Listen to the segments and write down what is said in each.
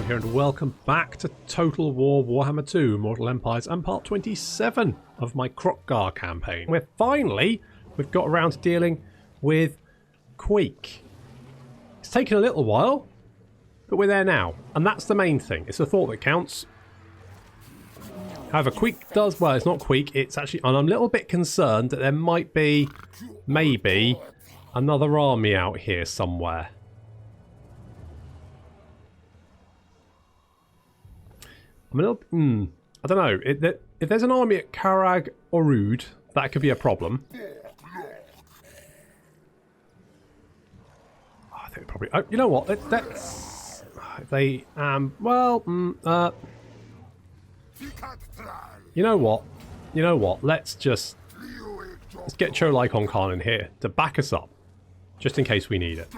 here, and welcome back to Total War Warhammer 2 Mortal Empires and part 27 of my Kroq-Gar campaign, where finally we've got around to dealing with Queek. It's taken a little while, but we're there now, and that's the main thing. It's the thought that counts. However, Queek does, well, it's not Queek, it's actually, and I'm a little bit concerned that there might be, maybe, another army out here somewhere. I'm a little, I don't know, if there's an army at Karak or Ruda, that could be a problem. Oh, I think probably, oh, you know what, let's, they, well, you know what, let's get Cholikon Khan in here to back us up, just in case we need it.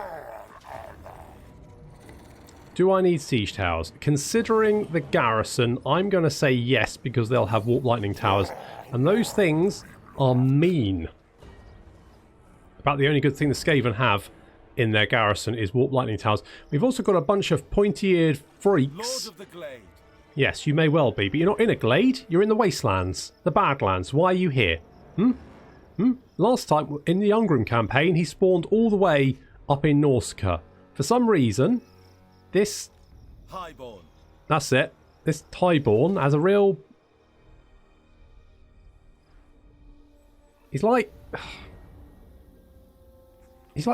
Do I need siege towers? Considering the garrison, I'm going to say yes, because they'll have warp lightning towers, and those things are mean. About the only good thing the Skaven have in their garrison is warp lightning towers. We've also got a bunch of pointy-eared freaks. Lord of the Glade. Yes, you may well be, but you're not in a glade. You're in the wastelands, the Badlands. Why are you here? Last time in the Ungrim campaign, he spawned all the way up in Norsca. For some reason, this... Highborn. That's it. This Highborn has a real... He's like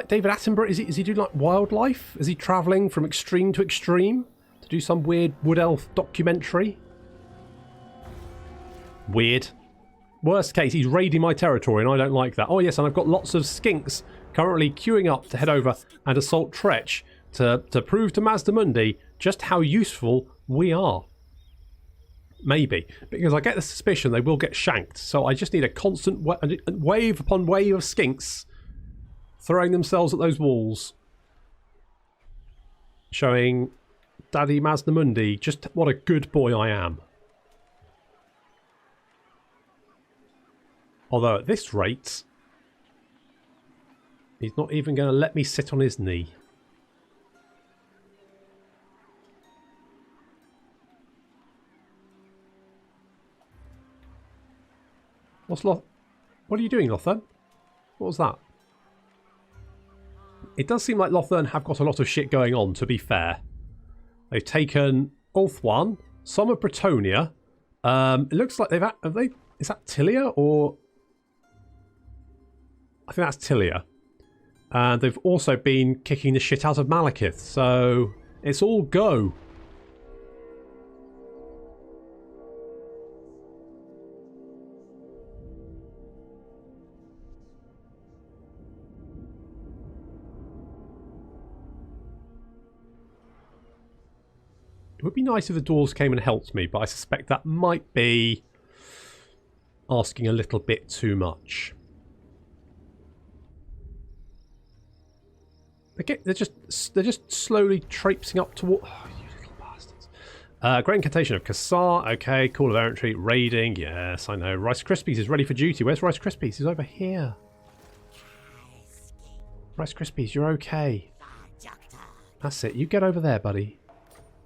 David Attenborough. Is he doing like wildlife? Is he travelling from extreme to extreme to do some weird wood elf documentary? Weird. Worst case, he's raiding my territory and I don't like that. Oh yes, and I've got lots of skinks currently queuing up to head over and assault Tretch to prove to Mazdamundi just how useful we are. Maybe. Because I get the suspicion they will get shanked. So I just need a constant wave upon wave of skinks throwing themselves at those walls. Showing Daddy Mazdamundi just what a good boy I am. Although at this rate, he's not even going to let me sit on his knee. What are you doing, Lothern? What was that? It does seem like Lothern have got a lot of shit going on, to be fair. They've taken Ulthuan, some of Bretonia. It looks like is that Tilia or... I think that's Tilia. And they've also been kicking the shit out of Malekith, so it's all go. It would be nice if the dwarves came and helped me, but I suspect that might be asking a little bit too much. They're just slowly traipsing up toward. Oh, you little bastards! Great incantation of Kassar. Okay, call of errantry, raiding. Yes, I know. Rice Krispies is ready for duty. Where's Rice Krispies? He's over here. Rice Krispies, you're okay. That's it. You get over there, buddy.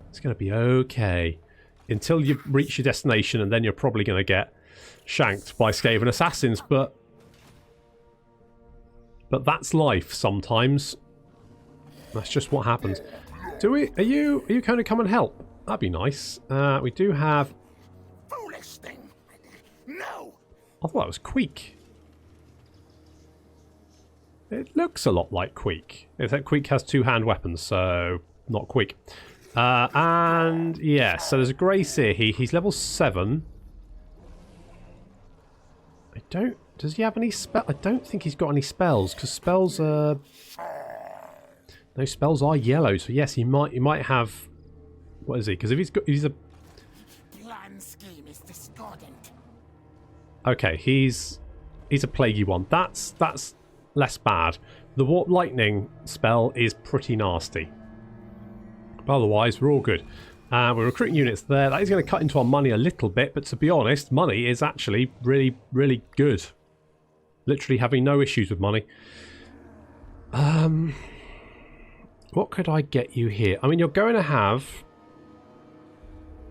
It's going to be okay. Until you reach your destination, and then you're probably going to get shanked by Skaven assassins, but that's life sometimes. That's just what happens. Are you going to come and help? That'd be nice. We do have... Foolish thing. No. I thought that was Queek. It looks a lot like Queek. Except Queek has two-hand weapons, so not Queek. And yeah, so there's a Grey Seer. He's level 7. Does he have any spell? I don't think he's got any spells, because spells are... Those spells are yellow, so yes, he might have... What is he? Because if he's a... Plan scheme is discordant. Okay, he's a plaguey one. That's less bad. The warp lightning spell is pretty nasty. But otherwise, we're all good. We're recruiting units there. That is going to cut into our money a little bit, but to be honest, money is actually really, really good. Literally having no issues with money. What could I get you here? I mean, you're going to have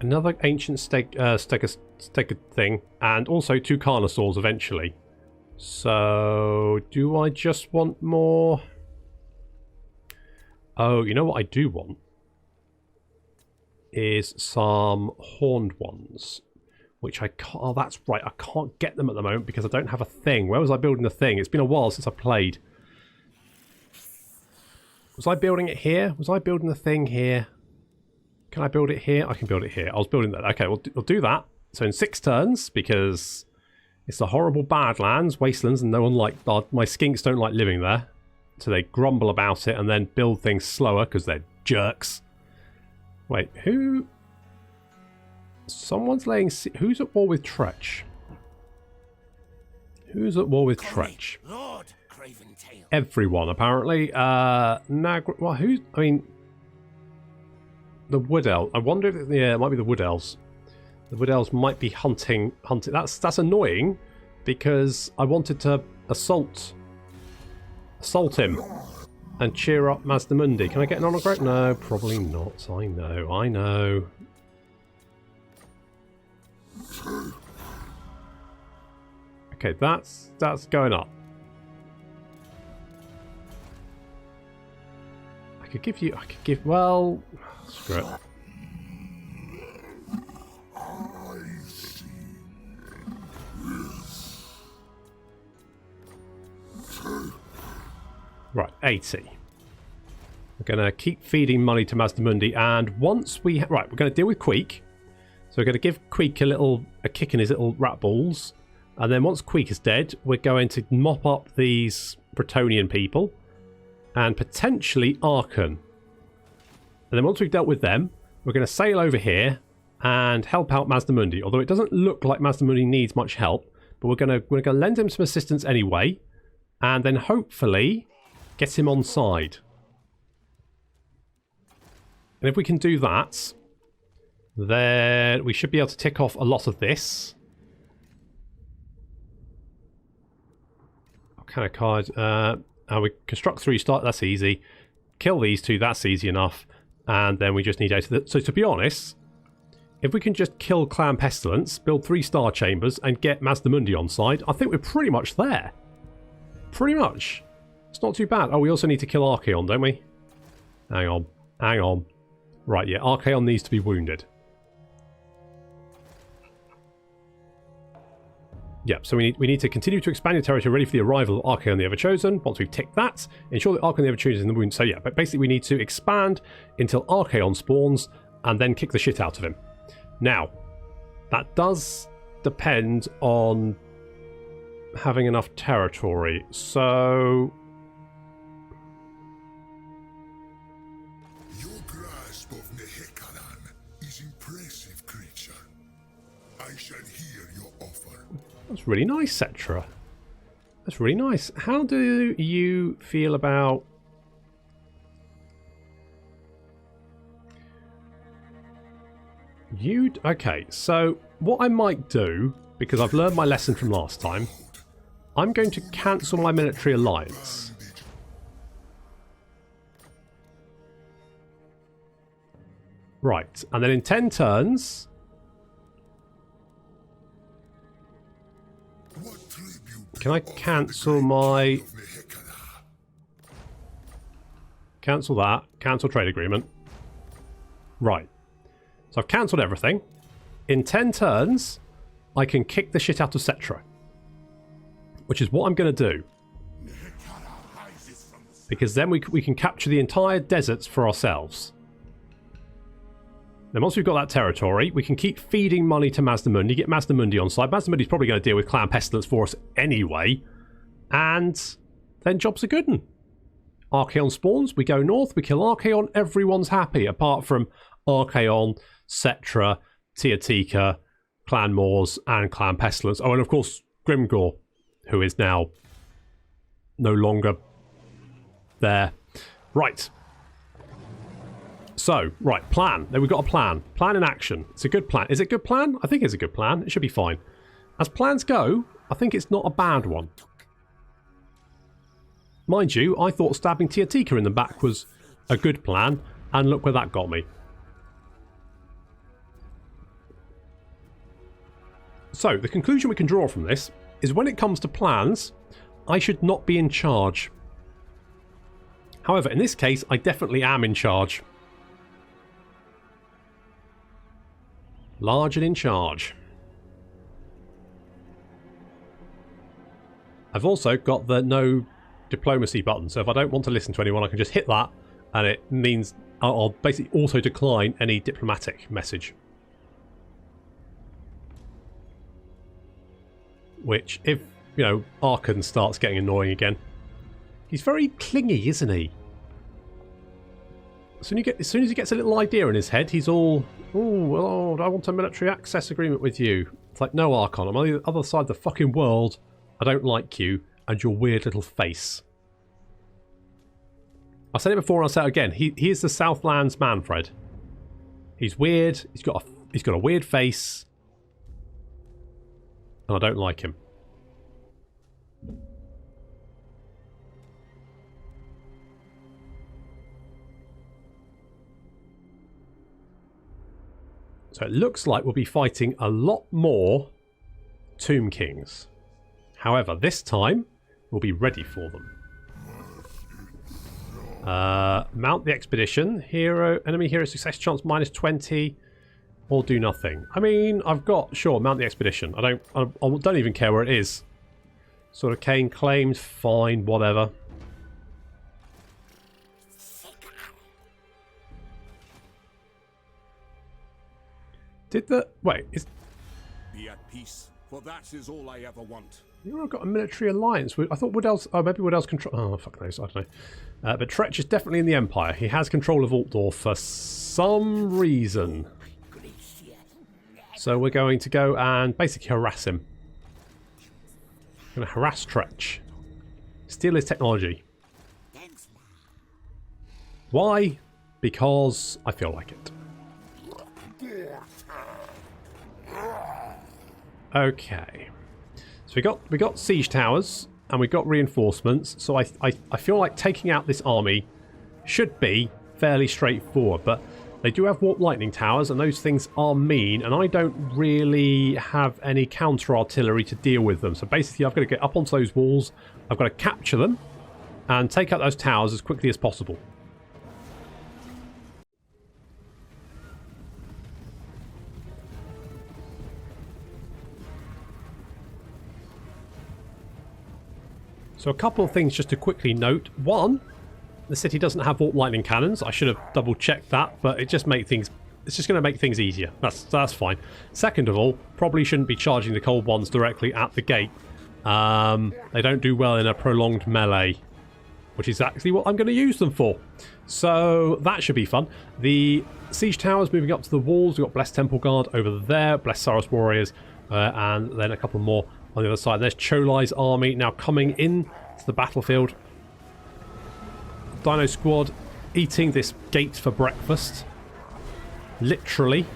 Another ancient steak thing, and also 2 carnosaurs eventually. So, do I just want more? Oh, you know what I do want? Is some horned ones. Which I can't... Oh, that's right. I can't get them at the moment because I don't have a thing. Where was I building the thing? It's been a while since I played. Was I building it here? Was I building the thing here? Can I build it here? I can build it here. I was building that. Okay, we'll do that. So in 6 turns, because it's the horrible badlands, wastelands, and no one my skinks don't like living there. So they grumble about it and then build things slower because they're jerks. Wait, who... Someone's laying... Who's at war with Tretch? Who's at war with Tretch? Everyone, apparently. Well, who's... I mean... The Wood Elves. I wonder if... Yeah, it might be the Wood Elves. The Wood Elves might be hunting... That's annoying, because I wanted to assault him and cheer up Mazdamundi. Can I get an honor grade? No, probably not. I know. Okay, that's going up. I could give, well, screw it. Right, 80. We're going to keep feeding money to Mazdamundi, and once we... Right, we're going to deal with Queek. So we're going to give Queek a kick in his little rat balls. And then once Queek is dead, we're going to mop up these Bretonian people. And potentially Archon. And then once we've dealt with them, we're going to sail over here and help out Mazdamundi. Although it doesn't look like Mazdamundi needs much help. But we're going to lend him some assistance anyway. And then hopefully get him on side. And if we can do that, then we should be able to tick off a lot of this. What kind of card? We construct 3 start, that's easy. Kill these 2, that's easy enough. And then we just need 8 of the... So to be honest, if we can just kill Clan Pestilence, build 3 star chambers, and get Mazdamundi on side, I think we're pretty much there. Pretty much. It's not too bad. Oh, we also need to kill Archaon, don't we? Hang on. Right, yeah, Archaon needs to be wounded. Yep, so we need to continue to expand your territory ready for the arrival of Archaon the Everchosen. Once we've ticked that, ensure that Archaon the Everchosen is in the wound. So yeah, but basically we need to expand until Archaon spawns and then kick the shit out of him. Now, that does depend on having enough territory. So... Your grasp of Nehekaran is impressive, creature. I shall hear your offer. That's really nice, Cetra. That's really nice. How do you feel about... Okay, so what I might do, because I've learned my lesson from last time, I'm going to cancel my military alliance. Right, and then in 10 turns... Can I cancel my... Cancel that. Cancel trade agreement. Right. So I've cancelled everything. In 10 turns, I can kick the shit out of Cetra. Which is what I'm going to do. Because then we can capture the entire deserts for ourselves. Then once we've got that territory, we can keep feeding money to Mazdamundi, get Mazdamundi on side. Mazdamundi's probably going to deal with Clan Pestilence for us anyway. And then jobs are good. Archaon spawns, we go north, we kill Archaon, everyone's happy, apart from Archaon, Cetra, Teotika, Clan Moors, and Clan Pestilence. Oh, and of course, Grimgore, who is now no longer there. Right. So, right, plan. Then we've got a plan. Plan in action. It's a good plan. Is it a good plan? I think it's a good plan. It should be fine. As plans go, I think it's not a bad one. Mind you, I thought stabbing Teotika in the back was a good plan, and look where that got me. So, the conclusion we can draw from this is when it comes to plans, I should not be in charge. However, in this case, I definitely am in charge. Large and in charge. I've also got the no diplomacy button, so if I don't want to listen to anyone, I can just hit that, and it means I'll basically auto-decline any diplomatic message. Which, if, you know, Arkan starts getting annoying again. He's very clingy, isn't he? As soon as he gets a little idea in his head, he's all, oh, I want a military access agreement with you. It's like, no, Arkan, I'm on the other side of the fucking world. I don't like you and your weird little face. I said it before and I'll say it again. He is the Southlands Manfred. He's weird. He's got a weird face. And I don't like him. So it looks like we'll be fighting a lot more Tomb Kings. However, this time we'll be ready for them. Mount the expedition. Enemy hero success chance -20, or do nothing. I mean, I've got mount the expedition. I don't even care where it is. Sort of Kane claimed, fine, whatever. Be at peace, for that is all I ever want. You've got a military alliance with... I thought Wood Elves... Oh, maybe Wood Elves control... Oh, fuck knows. I don't know. But Tretch is definitely in the Empire. He has control of Altdorf for some reason. So we're going to go and basically harass him. We're going to harass Tretch. Steal his technology. Why? Because I feel like it. Okay. So we got siege towers and we got reinforcements. So I feel like taking out this army should be fairly straightforward, but they do have warp lightning towers and those things are mean, and I don't really have any counter artillery to deal with them. So basically I've got to get up onto those walls, I've got to capture them and take out those towers as quickly as possible. So a couple of things just to quickly note. One, the city doesn't have warp lightning cannons. I should have double checked that, but it's just going to make things easier. That's fine. Second of all, probably shouldn't be charging the cold ones directly at the gate. They don't do well in a prolonged melee, which is actually what I'm going to use them for. So that should be fun. The siege towers moving up to the walls. We've got Blessed Temple Guard over there, Blessed Saros Warriors, and then a couple more on the other side. There's Cholai's army now coming in to the battlefield. Dino squad eating this gate for breakfast. Literally.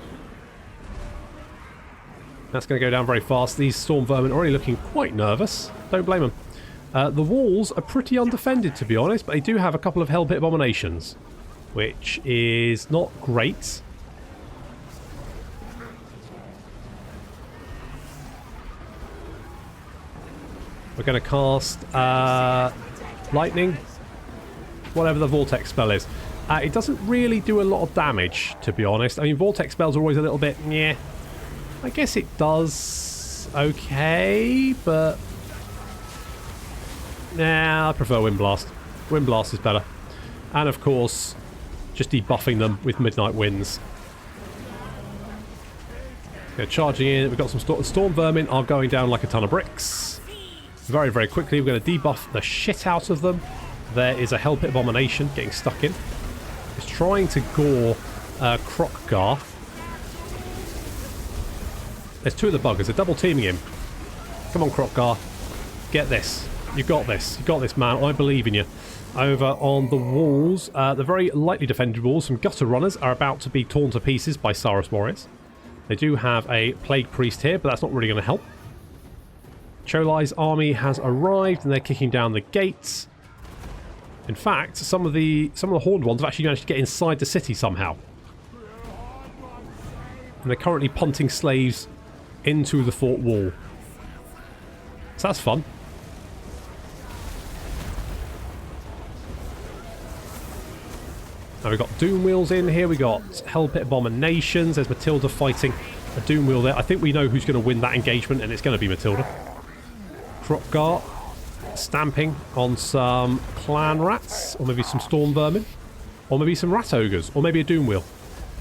That's going to go down very fast. These storm vermin are already looking quite nervous. Don't blame them. The walls are pretty undefended, to be honest, but they do have a couple of hell pit abominations, which is not great. We're going to cast lightning, whatever the vortex spell is. It doesn't really do a lot of damage, to be honest. I mean, vortex spells are always a little bit, yeah. I guess it does okay, but nah, I prefer Wind Blast. Wind Blast is better. And of course, just debuffing them with Midnight Winds. Okay, charging in, we've got some Storm Vermin are going down like a ton of bricks. Very, very quickly, we're going to debuff the shit out of them. There is a Hell Pit Abomination getting stuck in. It's trying to gore Kroq-Gar. There's two of the buggers. They're double teaming him. Come on, Kroq-Gar. Get this. You got this. You got this, man. I believe in you. Over on the walls, the very lightly defended walls, some gutter runners are about to be torn to pieces by Saros Warriors. They do have a Plague Priest here, but that's not really going to help. Cholai's army has arrived and they're kicking down the gates. In fact, some of the horned ones have actually managed to get inside the city somehow. And they're currently punting slaves into the fort wall. So that's fun. Now we've got Doom Wheels in here, we got Hell Pit Abominations, there's Matilda fighting a Doom Wheel there. I think we know who's going to win that engagement, and it's going to be Matilda. Kroq-Gar stamping on some clan rats, or maybe some storm vermin, or maybe some rat ogres, or maybe a Doom Wheel.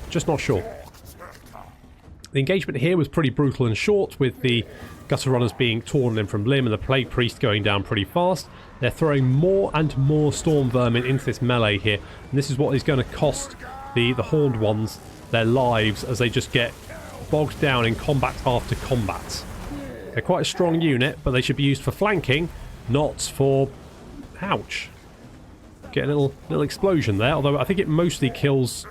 Just not sure. The engagement here was pretty brutal and short, with the gutter runners being torn limb from limb and the plague priest going down pretty fast. They're throwing more and more storm vermin into this melee here, and this is what is going to cost the horned ones their lives as they just get bogged down in combat after combat. They're quite a strong unit, but they should be used for flanking, not for... ouch. Get a little explosion there, although I think it mostly kills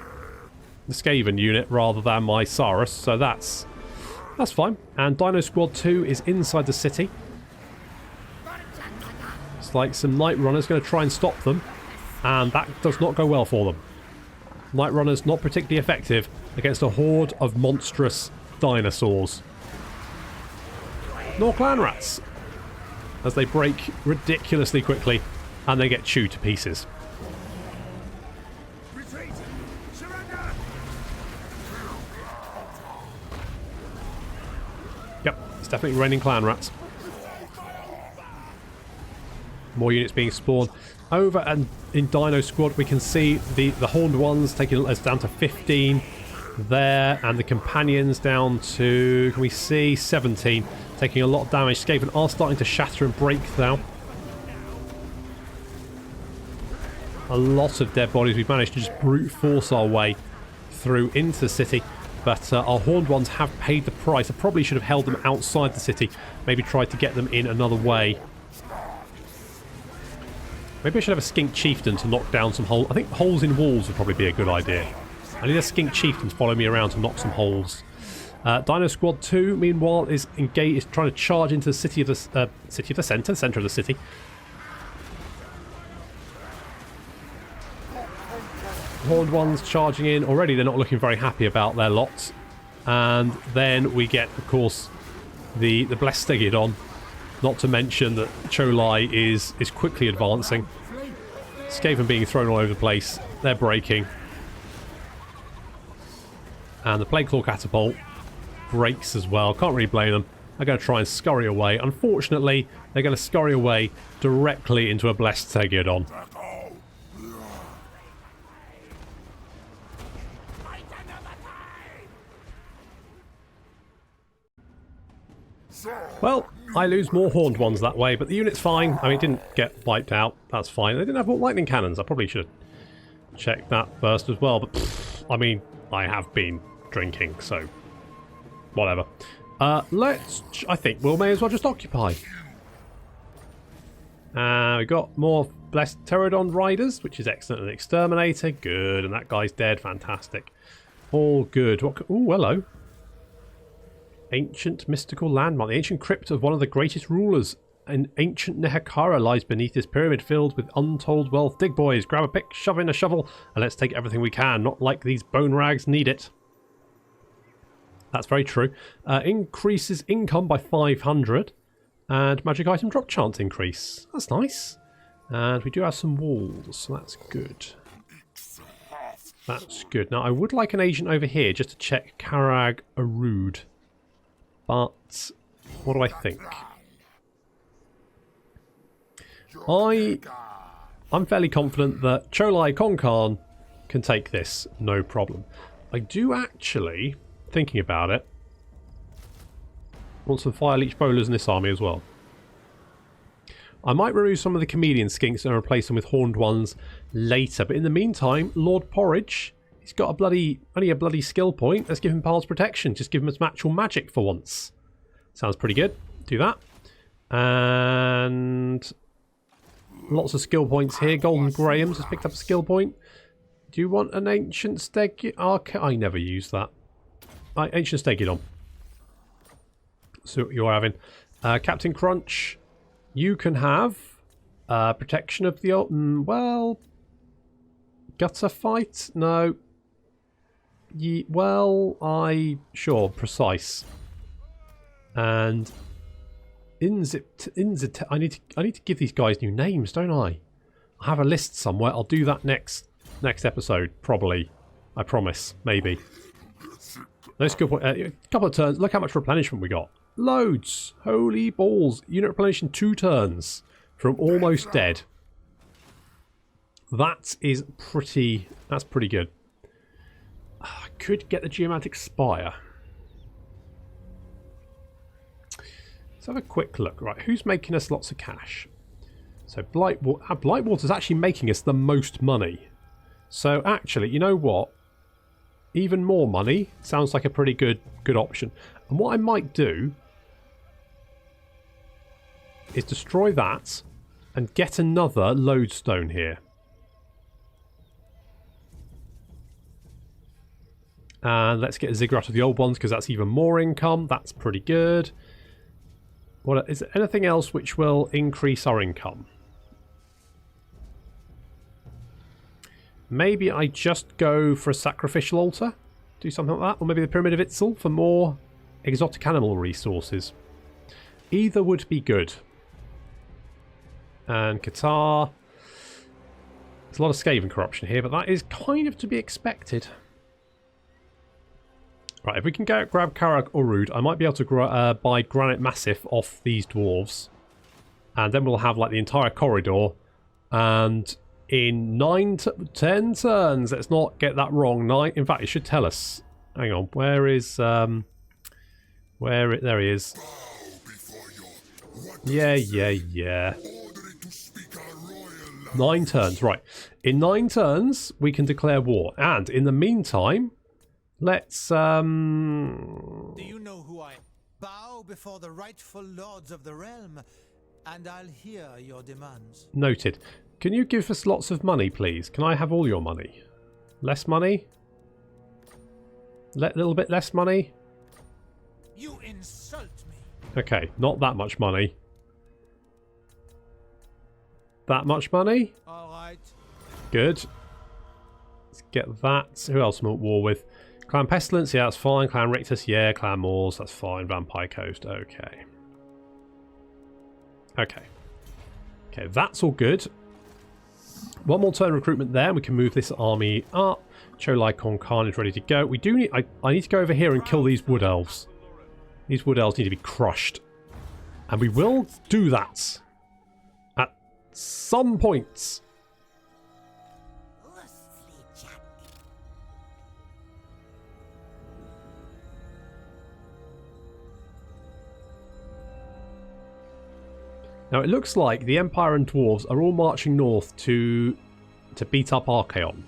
the Skaven unit rather than my Saurus, so that's fine. And Dino Squad 2 is inside the city. It's like some Night Runners going to try and stop them, and that does not go well for them. Night Runners not particularly effective against a horde of monstrous dinosaurs. Nor clan rats, as they break ridiculously quickly and they get chewed to pieces. Yep, it's definitely raining clan rats. More units being spawned. Over and in Dino Squad we can see the horned ones taking us down to 15 there, and the companions down to, can we see, 17, taking a lot of damage. Skaven are starting to shatter and break now. A lot of dead bodies. We've managed to just brute force our way through into the city, but our horned ones have paid the price. I probably should have held them outside the city, maybe tried to get them in another way. Maybe I should have a skink chieftain to knock down some holes. I think holes in walls would probably be a good idea. I need a skink chieftain to follow me around to knock some holes. Dino Squad 2, meanwhile, is engaged, is trying to charge into the city of the centre of the city. Horned ones charging in. Already they're not looking very happy about their lot. And then we get, of course, the Blessed Stegidon. Not to mention that Cholai is quickly advancing. Skaven being thrown all over the place. They're breaking. And the Plague Claw Catapult breaks as well. Can't really blame them. They're going to try and scurry away. Unfortunately, they're going to scurry away directly into a Blessed Stegidon. Well, I lose more horned ones that way, but the unit's fine. I mean, it didn't get wiped out. That's fine. They didn't have lightning cannons. I probably should have checked that first as well. But, I mean, I have been drinking, so whatever. I think we may as well just occupy. We got more Blessed Pterodon Riders, which is excellent. An Exterminator, good. And that guy's dead, fantastic. All good. Oh, hello. Ancient mystical landmark. The ancient crypt of one of the greatest rulers. An ancient Nehekara lies beneath this pyramid filled with untold wealth. Dig, boys. Grab a pick, shove in a shovel, and let's take everything we can. Not like these bone rags need it. That's very true. Increases income by 500. And magic item drop chance increase. That's nice. And we do have some walls, so that's good. That's good. Now, I would like an agent over here just to check Karak Arud. But what do I think? I'm fairly confident that Cholai Konkan can take this, no problem. I do actually, thinking about it, want some Fire Leech Bowlers in this army as well. I might remove some of the Chameleon Skinks and replace them with Horned ones later, but in the meantime, Lord Porridge, he's got only a bloody skill point. Let's give him Piles Protection. Just give him some actual magic for once. Sounds pretty good. Do that. And lots of skill points here. Golden Graham's just picked up a skill point. Do you want an Ancient Stegidon? I never use that. Ancient Stegidon. So what you're having. Captain Crunch, you can have Protection of the... well... Gutter Fight? No. Sure, Precise. And Inzit. I need to give these guys new names, don't I? I have a list somewhere. I'll do that next episode, probably. I promise. Maybe. Let's go. A couple of turns. Look how much replenishment we got. Loads. Holy balls. Unit replenishing 2 turns from almost dead. That is pretty. That's pretty good. I could get the Geomantic Spire. Let's have a quick look. Right, who's making us lots of cash? So Blightwater's actually making us the most money. So actually, you know what? Even more money sounds like a pretty good option. And what I might do is destroy that and get another lodestone here. And let's get a ziggurat of the old ones because that's even more income. That's pretty good. What is there anything else which will increase our income? Maybe I just go for a sacrificial altar, do something like that, or maybe the Pyramid of Itzel for more exotic animal resources. Either would be good. And Qatar. There's a lot of Skaven corruption here, but that is kind of to be expected. Right, if we can grab Karak or Ruda, I might be able to buy Granite Massif off these dwarves. And then we'll have like the entire corridor. And in 10 turns, let's not get that wrong. In fact, it should tell us. Hang on, where is... there he is. Yeah. 9 turns, right. In 9 turns, we can declare war. And in the meantime... Let's, Do you know who I am? Bow before the rightful lords of the realm, and I'll hear your demands. Noted. Can you give us lots of money, please? Can I have all your money? Less money? Little bit less money? You insult me. Okay, not that much money. That much money? All right. Good. Let's get that. Who else am I at war with? Clan Pestilence, yeah, that's fine. Clan Rictus, yeah. Clan Moors, that's fine. Vampire Coast, okay. Okay, that's all good. One more turn recruitment there. We can move this army up. Cholai Khan is ready to go. We do need... I need to go over here and kill these Wood Elves. These Wood Elves need to be crushed. And we will do that. At some points. Now it looks like the Empire and Dwarves are all marching north to beat up Archaon.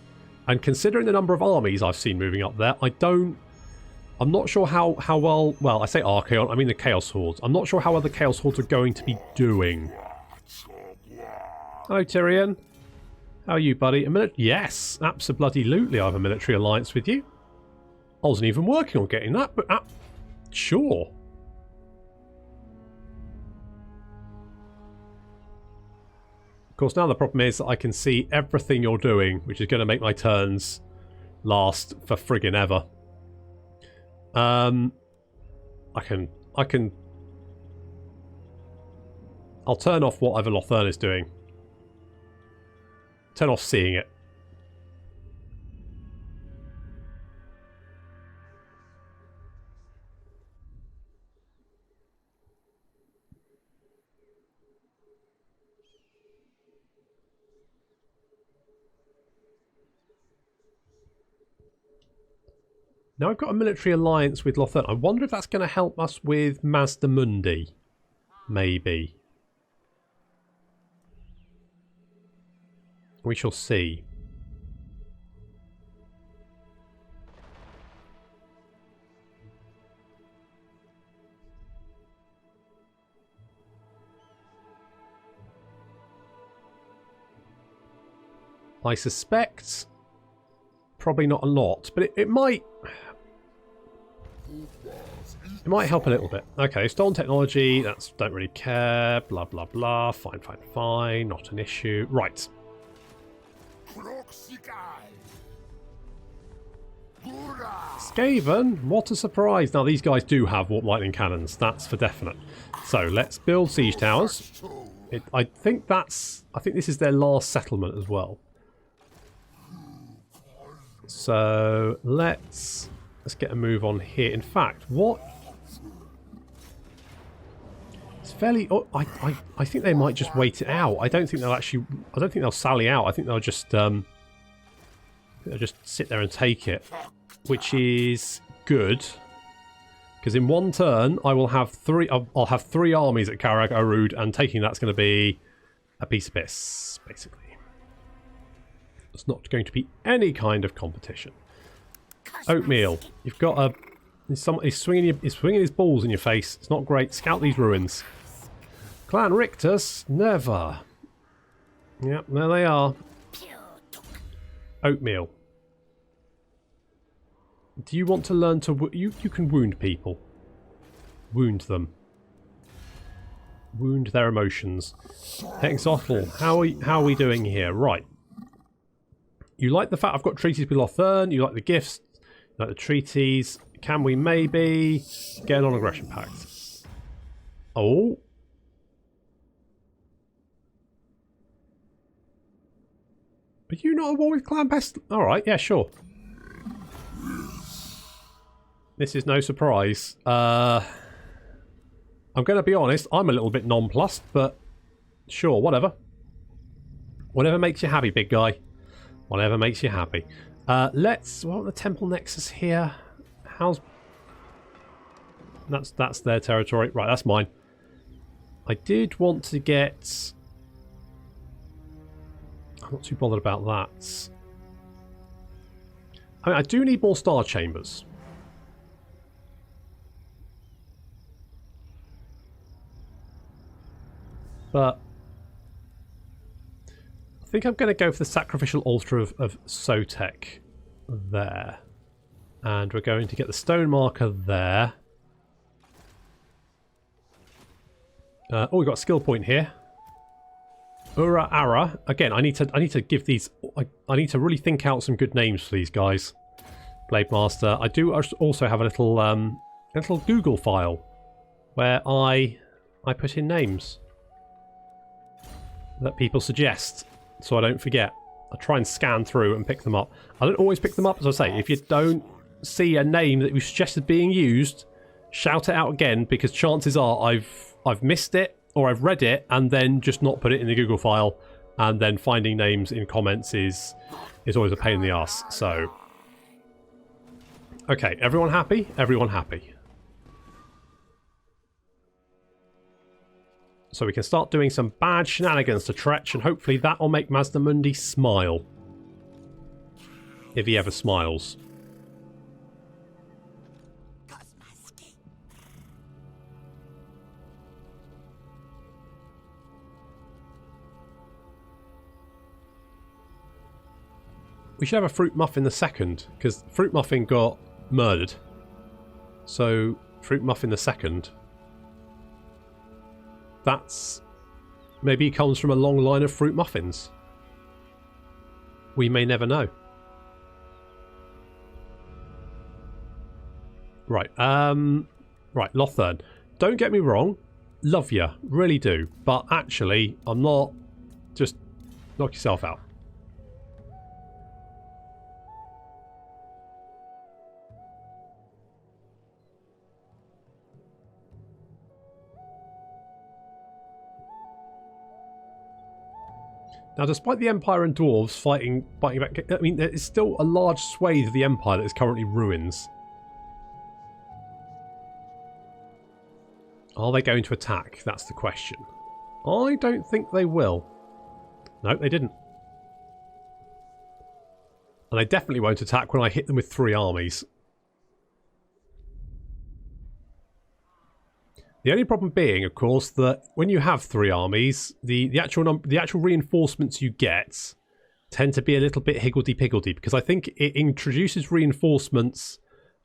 And considering the number of armies I've seen moving up there, I'm not sure how well, I say Archaon, I mean the Chaos Hordes. I'm not sure how well the Chaos Hordes are going to be doing. Hello Tyrion. How are you, buddy? Yes, absolutely I have a military alliance with you. I wasn't even working on getting that, but sure. Of course, now the problem is that I can see everything you're doing, which is going to make my turns last for friggin' ever. I'll turn off what Lothern is doing. Turn off seeing it. Now I've got a military alliance with Lothern. I wonder if that's going to help us with Mazda Mundi. Maybe. We shall see. I suspect probably not a lot, but it might... It might help a little bit. Okay, stolen technology, that's don't really care, blah blah blah, fine, not an issue. Right. Skaven, what a surprise. Now, these guys do have warp lightning cannons. That's for definite. So, let's build siege towers. I think this is their last settlement as well. So, let's get a move on here. In fact, what... It's fairly... Oh, I think they might just wait it out. I don't think they'll sally out. I think they'll just sit there and take it. Which is good. Because in one turn, I will have I'll have 3 armies at Karak, Ruda, and taking that's going to be a piece of piss, basically. It's not going to be any kind of competition. Oatmeal, you've got a... He's swinging his balls in your face. It's not great. Scout these ruins. Clan Rictus, never. Yep, there they are. Oatmeal. Do you want to learn to... You can wound people. Wound them. Wound their emotions. Hexotl, how are we doing here? Right. You like the fact I've got treaties with Lothern. You like the gifts. You like the treaties. Can we maybe get an non-aggression pact? Oh. Are you not at war with Clan Pest? Alright, yeah, sure. This is no surprise. I'm going to be honest, I'm a little bit nonplussed, but sure, whatever. Whatever makes you happy, big guy. Whatever makes you happy. Let's... What, the Temple Nexus here? How's... That's their territory. Right, that's mine. I did want to get... I'm not too bothered about that. I mean, I do need more star chambers. But I think I'm going to go for the sacrificial altar of Sotek there. And we're going to get the stone marker there. Oh, we've got a skill point here. Ura Ara. Again, I need to give these... I need to really think out some good names for these guys. Blade Master. I do also have a little Google file where I put in names that people suggest, so I don't forget. I try and scan through and pick them up. I don't always pick them up, as I say. If you don't see a name that you suggested being used, shout it out again, because chances are I've missed it, or I've read it and then just not put it in the Google file, and then finding names in comments is always a pain in the ass. So, okay, everyone happy? Everyone happy. So we can start doing some bad shenanigans to Tretch, and hopefully that will make Mazdamundi smile. If he ever smiles. We should have a Fruit Muffin the second, because Fruit Muffin got murdered. So, Fruit Muffin the second... That's... Maybe he comes from a long line of fruit muffins. We may never know. Right, right, Lothern. Don't get me wrong. Love you. Really do. But actually, I'm not... Just knock yourself out. Now, despite the Empire and Dwarves fighting back, I mean, there is still a large swathe of the Empire that is currently ruins. Are they going to attack? That's the question. I don't think they will. No, they didn't. And they definitely won't attack when I hit them with 3 armies. The only problem being, of course, that when you have 3 armies, the actual reinforcements you get tend to be a little bit higgledy-piggledy, because I think it introduces reinforcements.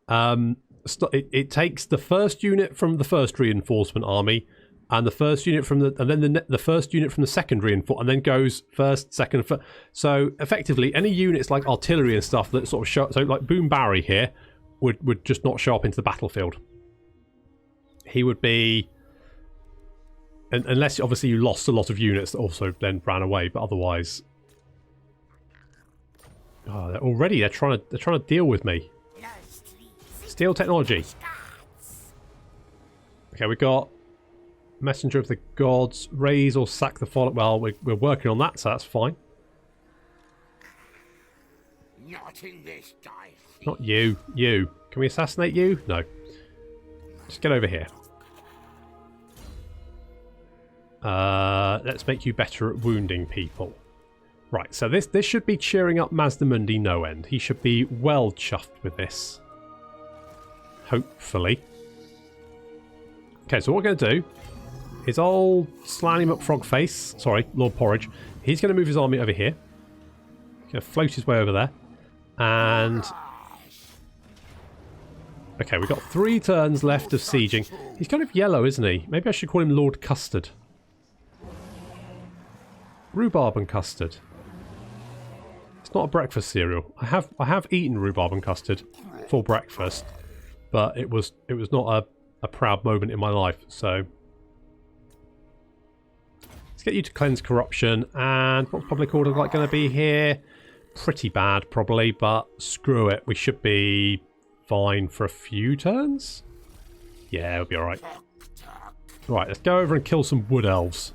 It takes the first unit from the first reinforcement army, and the first unit from the, and then the first unit from the second reinforce, and then goes first, second, so effectively any units like artillery and stuff that sort of show, so like Boom Barry here would just not show up into the battlefield. He would be, unless obviously you lost a lot of units that also then ran away, but otherwise, oh, they're trying to deal with me. Steel technology. Okay, we got Messenger of the Gods, raise or sack the fallen. Well, we're working on that, so that's fine. Not in this dice. Not you. You. Can we assassinate you? No. Just get over here. Let's make you better at wounding people. Right, so this should be cheering up Mazdamundi no end. He should be well chuffed with this. Hopefully. Okay, so what we're going to do is old Slan him up Frogface, sorry, Lord Porridge, he's going to move his army over here. He's going to float his way over there. And... okay, we've got 3 turns left of sieging. He's kind of yellow, isn't he? Maybe I should call him Lord Custard. Rhubarb and custard. It's not a breakfast cereal. I have eaten rhubarb and custard for breakfast, but it was not a proud moment in my life, so let's get you to cleanse corruption. And what's public order like going to be here? Pretty bad probably, but screw it, we should be fine for a few turns. Yeah, it'll be alright. Right, let's go over and kill some wood elves,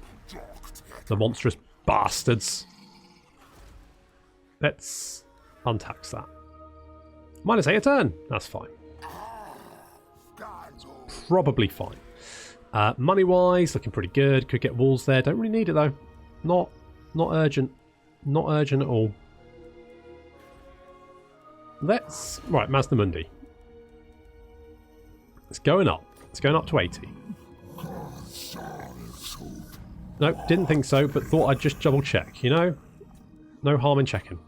the monstrous bastards. Let's untax that. -8 a turn, that's fine. Probably fine. Money-wise, looking pretty good. Could get walls there. Don't really need it though. Not urgent. Not urgent at all. Let's... right, Mazdamundi. It's going up. It's going up to 80. Nope, didn't think so, but thought I'd just double check, you know? No harm in checking.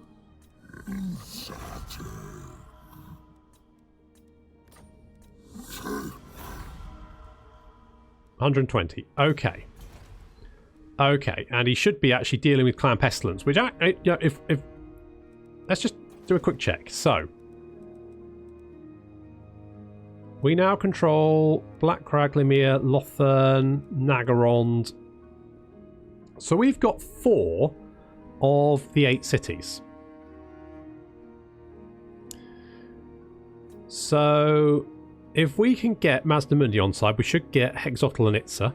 120. Okay. Okay, and he should be actually dealing with Clan Pestilence, which if let's just do a quick check. So we now control Black Crag, Limir, Lothern, Nagarond. So we've got 4 of the 8 cities. So if we can get Mazdamundi on side, we should get Hexotl and Itza.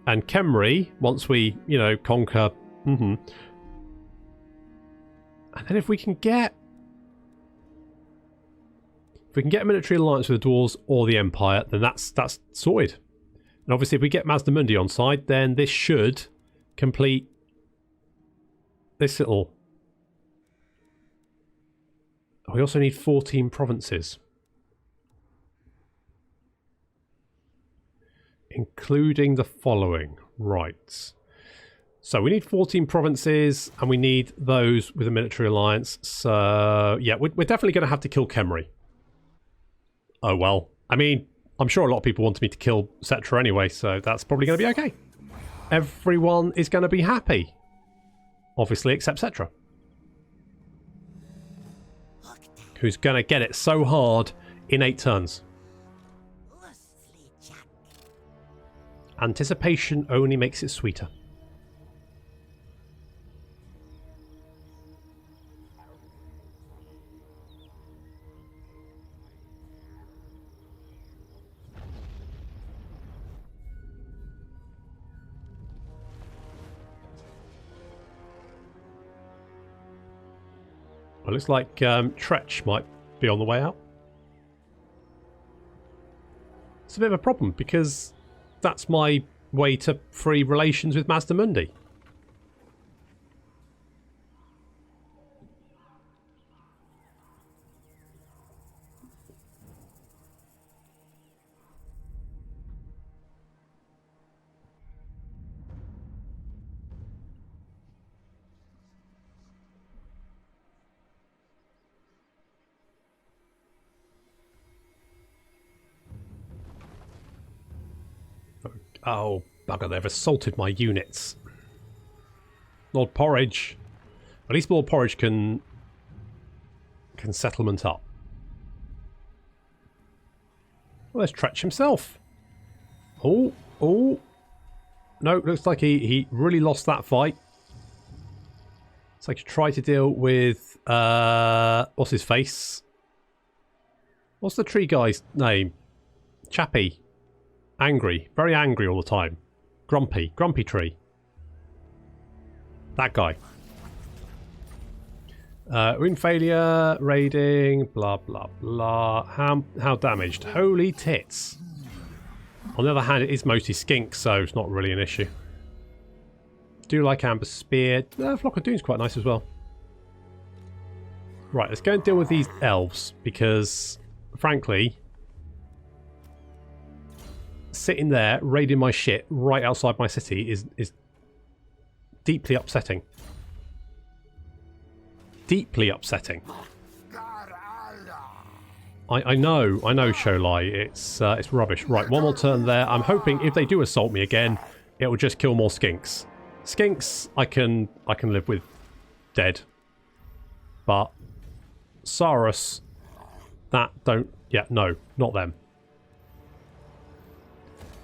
And Khemri, once we, you know, conquer... And then if we can get... if we can get a military alliance with the Dwarves or the Empire, then that's sorted. And obviously if we get Mazdamundi on side, then this should complete this little... we also need 14 provinces. Including the following. Right. So we need 14 provinces, and we need those with a military alliance. So, yeah, we're definitely going to have to kill Khemri. Oh, well. I mean, I'm sure a lot of people wanted me to kill Cetra anyway, so that's probably going to be okay. Everyone is going to be happy. Obviously, except Cetra. Who's going to get it so hard in 8 turns. Anticipation only makes it sweeter. Well, looks like Tretch might be on the way out. It's a bit of a problem because that's my way to free relations with Mazdamundi. Oh, Bugger, they've assaulted my units. Lord Porridge. At least Lord Porridge can settlement up. Well, there's Tretch himself. Oh, oh. No, looks like he really lost that fight. It's like he tried to deal with, what's his face? What's the tree guy's name? Chappy. Angry. Very angry all the time. Grumpy. Grumpy tree. That guy. Wound failure, raiding, blah, blah, blah. How damaged? Holy tits. On the other hand, it is mostly skink, so it's not really an issue. Do like Amber Spear. Flock of Doom's quite nice as well. Right, let's go and deal with these elves, because, frankly, sitting there, raiding my shit right outside my city is deeply upsetting. Deeply upsetting. I know, Sholai. It's rubbish. Right, one more turn there. I'm hoping if they do assault me again, it will just kill more skinks. Skinks, I can live with dead. But Saurus, that don't. Yeah, no, not them.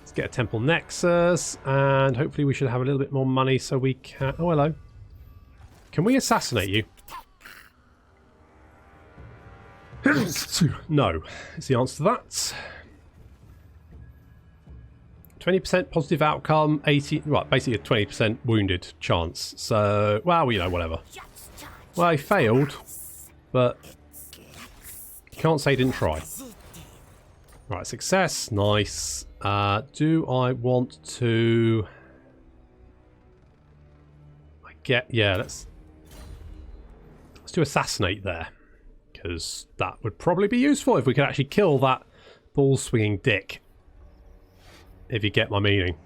Let's get a Temple Nexus, and hopefully we should have a little bit more money so we can. Oh, hello. Can we assassinate you? No, is the answer to that. 20% positive outcome, 80, right, basically a 20% wounded chance. So, well, you know, whatever. Well, he failed, but you can't say he didn't try. Right, success, nice. Do I want to... yeah, let's do assassinate there. Because that would probably be useful if we could actually kill that ball-swinging dick. If you get my meaning.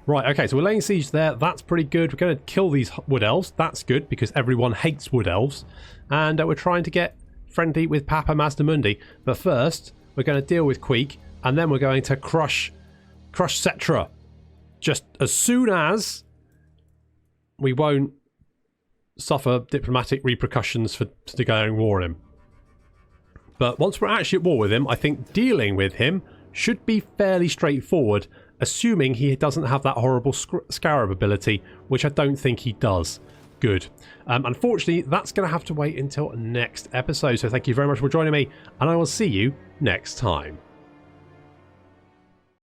Right, okay, so we're laying siege there. That's pretty good. We're going to kill these wood elves. That's good, because everyone hates wood elves. And we're trying to get friendly with Papa Mazdamundi. But first, we're going to deal with Queek, and then we're going to crush Cetra. Just as soon as we won't suffer diplomatic repercussions for declaring war on him. But once we're actually at war with him, I think dealing with him should be fairly straightforward, assuming he doesn't have that horrible Scarab ability, which I don't think he does. Good. Unfortunately, that's going to have to wait until next episode, so thank you very much for joining me, and I will see you next time.